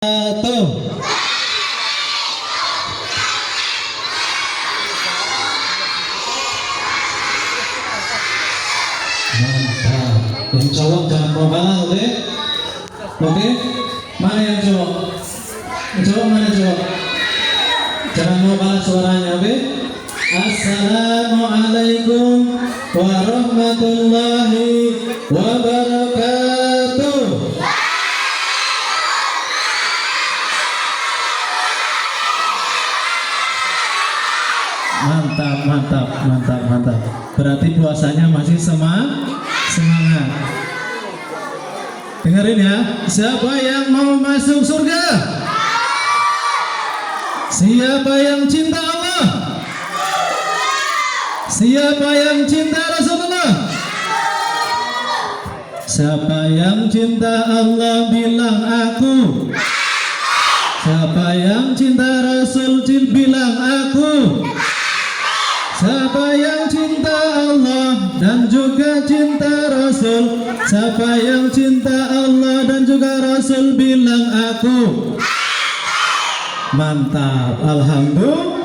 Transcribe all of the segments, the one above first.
Tuh. Mantap. Yang cowok jangan probalah, oke? Oke? Mana yang cowok? Yang cowok mana cowok? Jangan probalah suaranya, oke? Assalamualaikum warahmatullahi wabarakatuh. Mantap. Berarti puasanya masih semangat. Dengerin ya. Siapa yang mau masuk surga? Siapa yang cinta Allah? Siapa yang cinta Rasulullah? Siapa yang cinta Allah bilang aku. Siapa yang cinta Rasul bilang aku. Siapa yang cinta Allah dan juga cinta Rasul. Siapa yang cinta Allah dan juga Rasul bilang aku. Mantap. Alhamdulillah.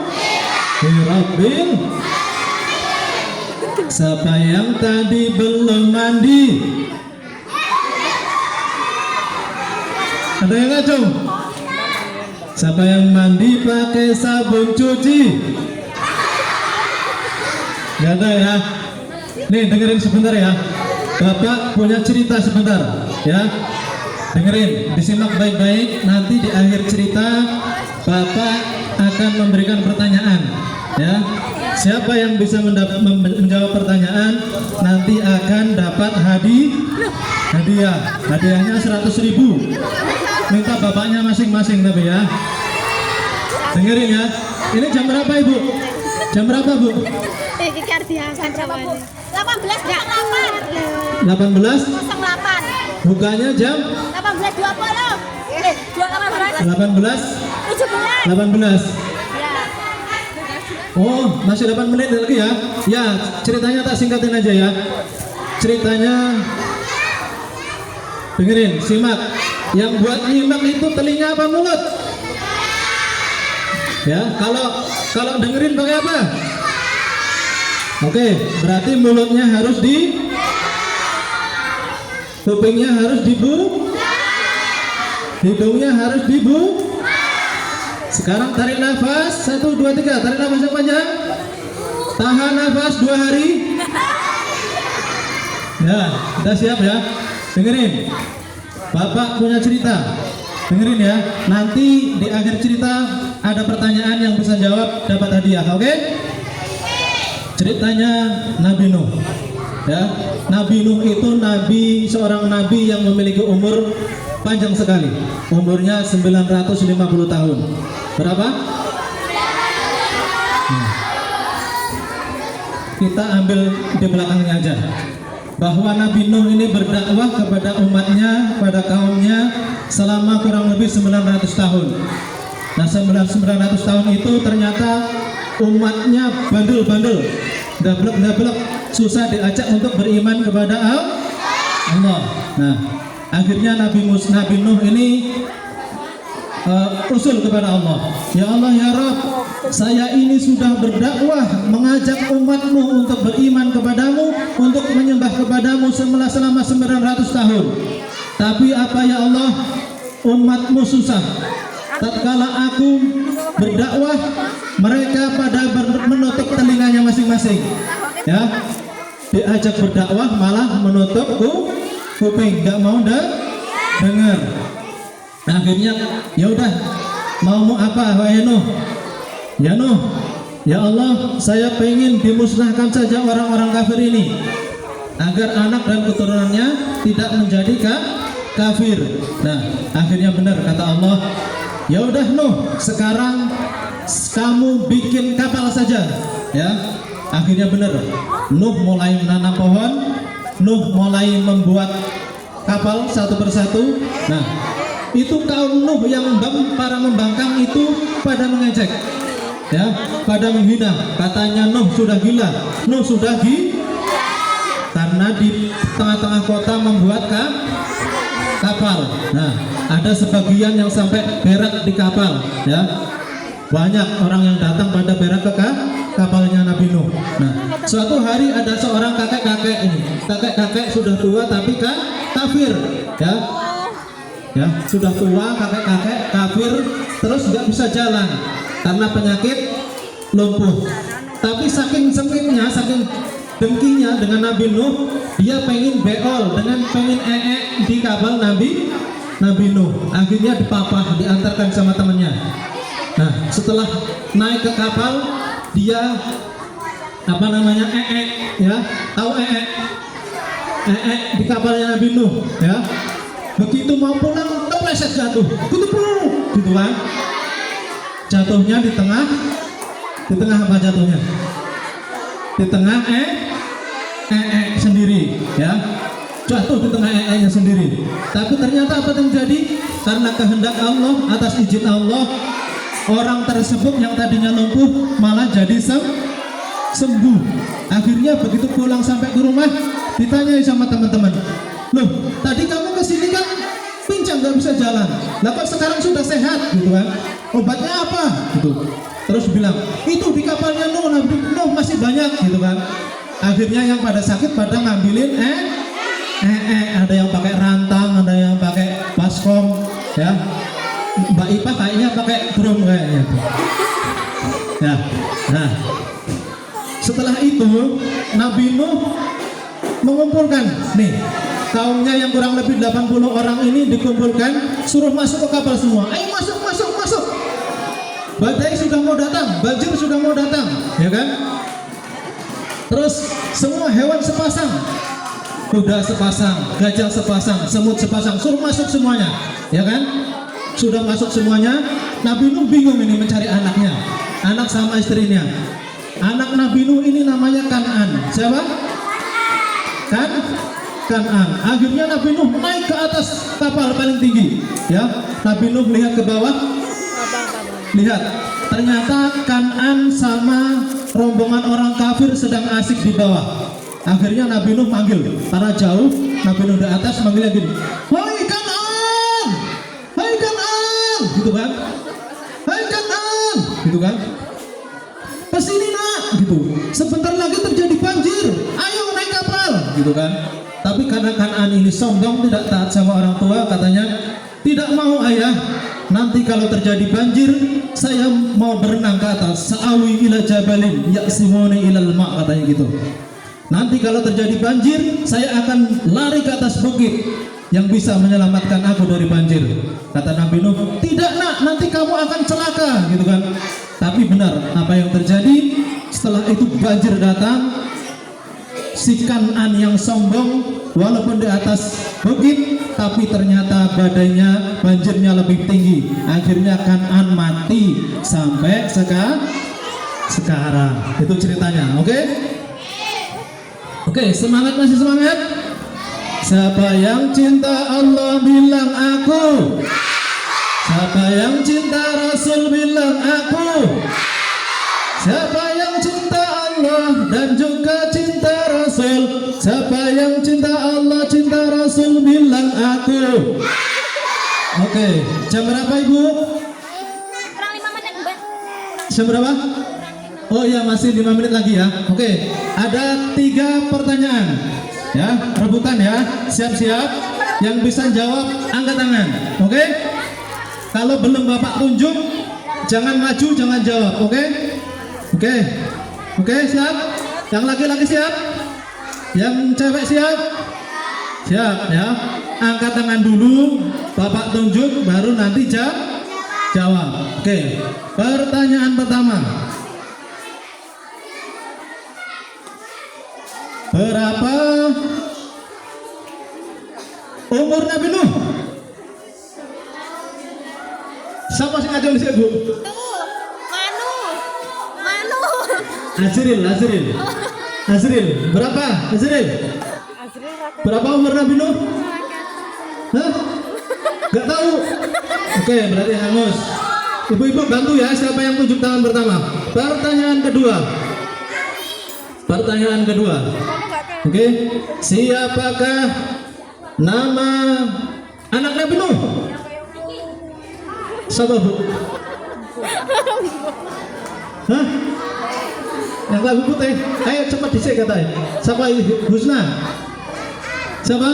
Siapa yang tadi belum mandi? Ada yang ngacung? Siapa yang mandi pakai sabun cuci? Gak ada ya. Nih dengerin sebentar ya. Bapak punya cerita sebentar ya. Dengerin, disimak baik-baik. Nanti di akhir cerita Bapak akan memberikan pertanyaan ya. Siapa yang bisa menjawab pertanyaan nanti akan dapat hadiah. Hadiahnya 100.000. Minta bapaknya masing-masing tapi ya. Dengerin ya. Ini jam berapa Ibu? Jam berapa Bu? 18 enggak 8. 18? 08. Bukanya jam 18.20. 18. 18? 18. Ya. Oh, masih 8 menit lagi ya. Ya, ceritanya tak singkatin aja ya. Ceritanya dengerin, simak. Yang buat nyimak itu telinga apa mulut? Ya, kalau dengerin pakai apa? Oke, berarti mulutnya harus kupingnya harus hidungnya harus Sekarang tarik nafas 1, 2, 3. Tarik nafas yang panjang. Tahan nafas 2 hari. Ya, kita siap ya. Dengerin. Bapak punya cerita. Dengerin ya. Nanti di akhir cerita ada pertanyaan yang bisa jawab dapat hadiah. Oke? Ceritanya Nabi Nuh. Ya, Nabi Nuh itu seorang nabi yang memiliki umur panjang sekali. Umurnya 950 tahun. Berapa? Kita ambil di belakangnya aja. Bahwa Nabi Nuh ini berdakwah kepada umatnya, pada kaumnya selama kurang lebih 900 tahun. Nah, 900 tahun itu ternyata umatnya bandel-bandel, dablek-dablek, susah diajak untuk beriman kepada Allah. Nah, akhirnya Nabi Nuh ini usul kepada Allah. Ya Allah ya Rabb, saya ini sudah berdakwah mengajak umatmu untuk beriman kepadamu, untuk menyembah kepadamu selama 900 tahun. Tapi apa ya Allah, umatmu susah. Tatkala aku berdakwah, mereka pada menutup telinganya masing-masing. Ya, diajak berdakwah malah menutup kuping, nggak mau dengar. Akhirnya ya udah, mau apa wahai Nuh? Ya Nuh, ya Allah, saya pengen dimusnahkan saja orang-orang kafir ini, agar anak dan keturunannya tidak menjadi kafir. Nah, akhirnya benar kata Allah. Ya udah Nuh, sekarang kamu bikin kapal saja ya. Akhirnya benar, Nuh mulai menanam pohon, Nuh mulai membuat kapal satu persatu. Nah, itu kaum Nuh yang para membangkang itu pada mengejek ya, pada menghina. Katanya Nuh sudah gila, Nuh sudah karena di tengah-tengah kota membuat kapal. Nah, ada sebagian yang sampai berak di kapal, ya. Banyak orang yang datang pada berak ke kapalnya Nabi Nuh. Nah, suatu hari ada seorang kakek-kakek ini. Kakek-kakek sudah tua tapi kan kafir, ya. Ya, sudah tua, kakek-kakek kafir, terus nggak bisa jalan karena penyakit lumpuh. Tapi saking sempitnya, saking dengkinya dengan Nabi Nuh, dia pengen beol, pengen di kapal Nabi Nuh. Akhirnya dipapah, diantarkan sama temannya. Nah, setelah naik ke kapal, dia ya, tahu di kapalnya Nabi Nuh, ya. Begitu mau pulang, kepleset jatuh, gitu kan? Jatuhnya di tengah apa jatuhnya? Di tengah sendiri, ya. Jatuh di tengah nya sendiri. Tapi ternyata apa yang terjadi? Karena kehendak Allah, atas izin Allah, orang tersebut yang tadinya lumpuh malah jadi sembuh. Akhirnya begitu pulang sampai ke rumah, ditanyai sama teman-teman, loh, tadi kamu kesini kan pincang nggak bisa jalan, lah kok sekarang sudah sehat, gitu kan? Obatnya apa? Gitu. Terus bilang, itu di kapalnya Nuh masih banyak, gitu kan? Akhirnya yang pada sakit pada ngambilin ada yang pakai rantang, ada yang pakai baskom, ya. Mbak Ipa kayaknya pakai drum kayaknya. Ya. Nah, setelah itu Nabi Nuh mengumpulkan nih kaumnya yang kurang lebih 80 orang ini, dikumpulkan, suruh masuk ke kapal semua. Ayo masuk. Badai sudah mau datang, banjir sudah mau datang, ya kan? Terus semua hewan sepasang, kuda sepasang, gajah sepasang, semut sepasang, suruh masuk semuanya, ya kan? Sudah masuk semuanya. Nabi Nuh bingung ini mencari anaknya, anak sama istrinya. Anak Nabi Nuh ini namanya Kan'an. Siapa? Kan'an. Akhirnya Nabi Nuh naik ke atas kapal paling tinggi, ya. Nabi Nuh lihat ke bawah, lihat ternyata Kan'an sama rombongan orang kafir sedang asik di bawah. Akhirnya Nabi Nuh manggil, karena jauh, Nabi Nuh di atas manggilnya gini, "Hai Kan'an, gitu kan? Hai Kan'an, gitu kan? Kesini nak, gitu. Sebentar lagi terjadi banjir, ayo naik kapal, gitu kan?" Tapi karena Kan'an ini sombong, tidak taat sama orang tua, katanya, "Tidak mau ayah, nanti kalau terjadi banjir, saya mau berenang ke atas, sa'awi ila jabalin ya'simuni ilal ma'," katanya gitu. "Nanti kalau terjadi banjir, saya akan lari ke atas bukit yang bisa menyelamatkan aku dari banjir." Kata Nabi Nuh, "Tidak nak, nanti kamu akan celaka," gitu kan. Tapi benar apa yang terjadi. Setelah itu banjir datang. Si Kan'an yang sombong, walaupun di atas bukit, tapi ternyata badainya, banjirnya lebih tinggi. Akhirnya Kan'an mati sampai sekarang. Itu ceritanya, oke? Oke, semangat, masih semangat? Siapa yang cinta Allah bilang aku. Siapa yang cinta Rasul bilang aku. Siapa yang cinta Allah dan juga cinta Rasul. Siapa yang cinta Allah, cinta Rasul bilang aku. Oke, jam berapa Ibu? Kurang 5 menit, Mbak. Jam berapa? Oh iya, masih 5 menit lagi ya. Oke, ada 3 pertanyaan, ya, rebutan ya. Siap-siap. Yang bisa jawab angkat tangan. Oke? Kalau belum Bapak tunjuk, jangan maju, jangan jawab. Oke? Oke, siap. Yang laki-laki siap? Yang cewek siap? Siap ya. Angkat tangan dulu, Bapak tunjuk, baru nanti jawab. Oke. Pertanyaan pertama. Berapa umur Nabi Nuh? Siapa sih ngajak sih Bu? Azril. Berapa? Azril. Berapa umur Nabi Nuh? Hah? Gak tahu. Oke, berarti hangus. Ibu-ibu bantu ya, siapa yang tunjuk tangan pertama? Pertanyaan kedua. Oke, siapakah nama anak Nabi Nuh? Siapa Bu? Hah? Yang lagu putih. Ayo cepat dicek katanya. Siapa Husna? Siapa?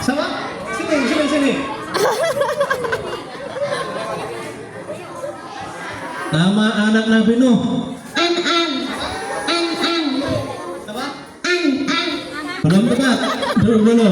Siapa? Sini. Nama anak Nabi Nuh. An. Siapa? An. Belum tepat. Dulu.